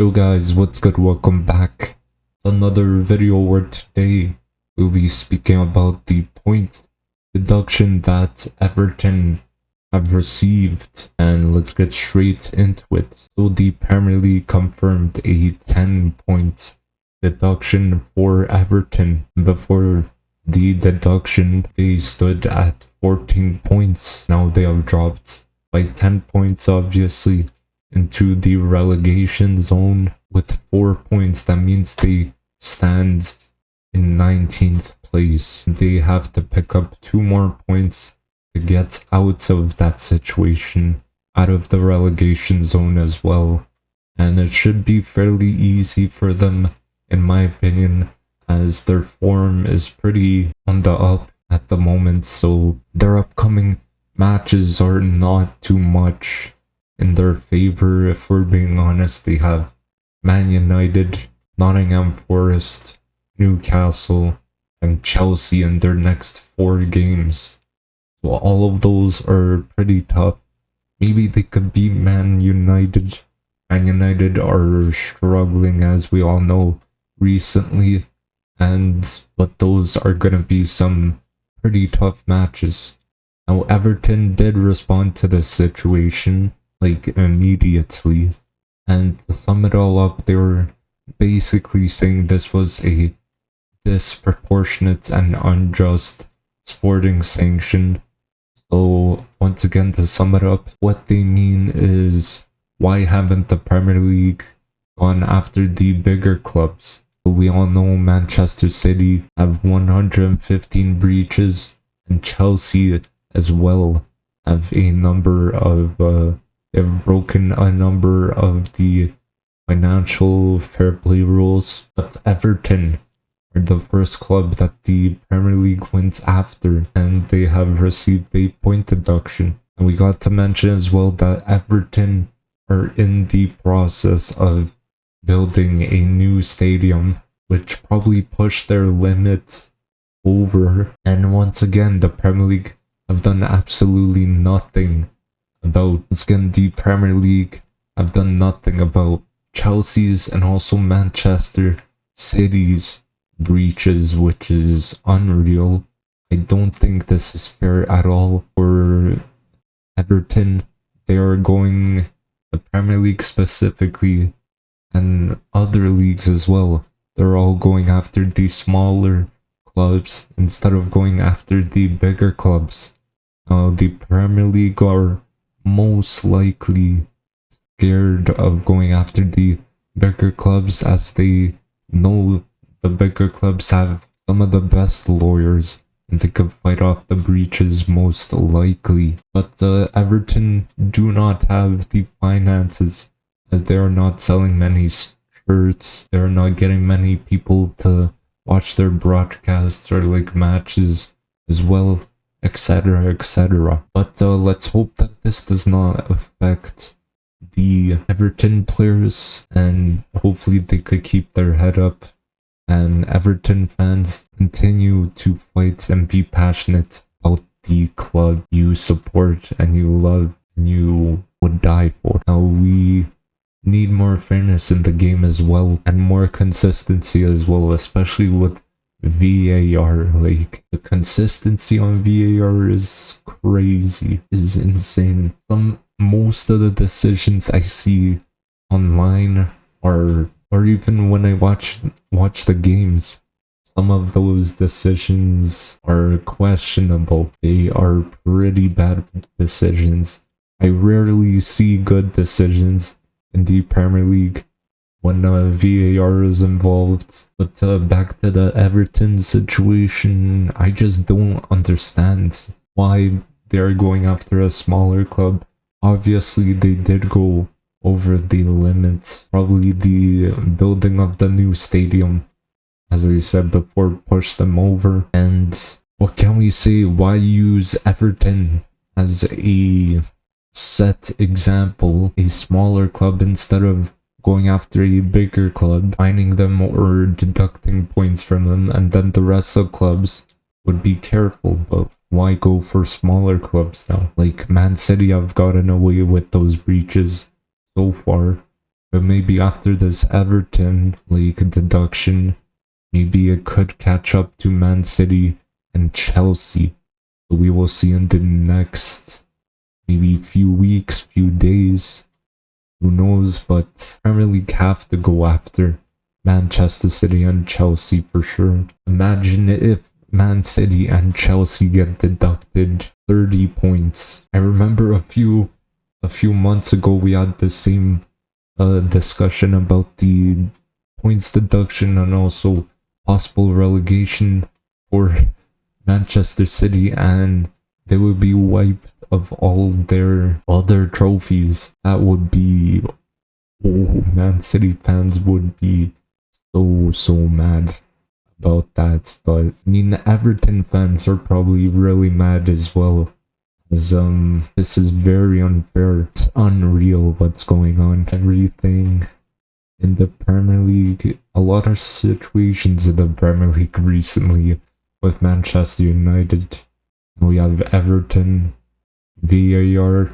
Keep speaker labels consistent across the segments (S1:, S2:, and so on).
S1: Yo guys, what's good? Welcome back to another video where today we'll be speaking about the point deduction that Everton have received, and let's get straight into it. So the Premier League confirmed a 10-point deduction for Everton. Before the deduction, they stood at 14 points. Now they have dropped by 10 points, obviously, into the relegation zone with 4 points. That means they stand in 19th place. They have to pick up 2 more points to get out of that situation, out of the relegation zone as well. And it should be fairly easy for them, in my opinion, as their form is pretty on the up at the moment, so their upcoming matches are not too much in their favor. If we're being honest, they have Man United, Nottingham Forest, Newcastle, and Chelsea in their next 4 games. So all of those are pretty tough. Maybe they could beat Man United. Man United are struggling, as we all know, recently, but those are gonna be some pretty tough matches. Now, Everton did respond to this situation like immediately, and to sum it all up, they were basically saying this was a disproportionate and unjust sporting sanction. So once again, to sum it up, what they mean is, why haven't the Premier League gone after the bigger clubs? We all know Manchester City have 115 breaches, and Chelsea as well have a number of they've broken a number of the financial fair play rules. But Everton are the first club that the Premier League went after, and they have received a point deduction. And we got to mention as well that Everton are in the process of building a new stadium, which probably pushed their limit over. And once again, the Premier League have done absolutely nothing about, once again, the Premier League have done nothing about Chelsea's and also Manchester City's breaches, which is unreal. I don't think this is fair at all for Everton. They are going, the Premier League specifically, and other leagues as well, they're all going after the smaller clubs instead of going after the bigger clubs. The Premier League are most likely scared of going after the bigger clubs, as they know the bigger clubs have some of the best lawyers and they could fight off the breaches most likely. But Everton do not have the finances, as they are not selling many shirts, they are not getting many people to watch their broadcasts or like matches as well, etc, etc. But let's hope that this does not affect the Everton players, and hopefully they could keep their head up, and Everton fans continue to fight and be passionate about the club you support and you love and you would die for. Now, we need more fairness in the game as well, and more consistency as well, especially with VAR. Like, the consistency on VAR is crazy, is insane. Most of the decisions I see online are, or even when I watch the games, some of those decisions are questionable. They are pretty bad decisions. I rarely see good decisions in the Premier League when VAR is involved. But back to the Everton situation, I just don't understand why they're going after a smaller club. Obviously, they did go over the limit. Probably the building of the new stadium, as I said before, pushed them over. And what can we say? Why use Everton as a set example, a smaller club, instead of going after a bigger club, finding them or deducting points from them, and then the rest of the clubs would be careful? But why go for smaller clubs now? Like Man City have gotten away with those breaches so far, But maybe after this Everton league deduction, maybe it could catch up to Man City and Chelsea. So we will see in the next maybe few weeks, few days. Who knows? But Premier League have to go after Manchester City and Chelsea for sure. Imagine if Man City and Chelsea get deducted 30 points. I remember a few months ago we had the same discussion about the points deduction and also possible relegation for Manchester City, and they would be wiped of all their trophies. That would be, oh, Man City fans would be so mad about that. But I mean, Everton fans are probably really mad as well, as this is very unfair. It's unreal what's going on. Everything in the Premier League, a lot of situations in the Premier League recently with Manchester United. We have Everton, VAR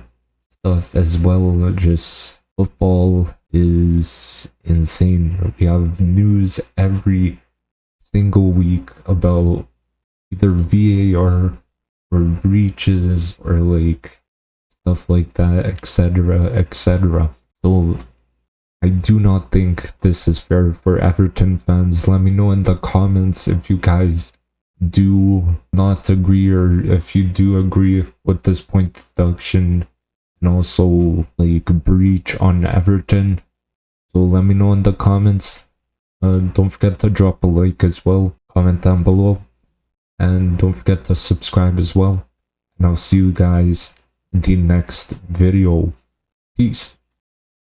S1: stuff as well. Just football is insane. We have news every single week about either VAR or breaches or like stuff like that, etc. So I do not think this is fair for Everton fans. Let me know in the comments if you guys do not agree or if you do agree with this point deduction and also like breach on Everton. So let me know in the comments. Don't forget to drop a like as well, comment down below, and don't forget to subscribe as well. And I'll see you guys in the next video. Peace.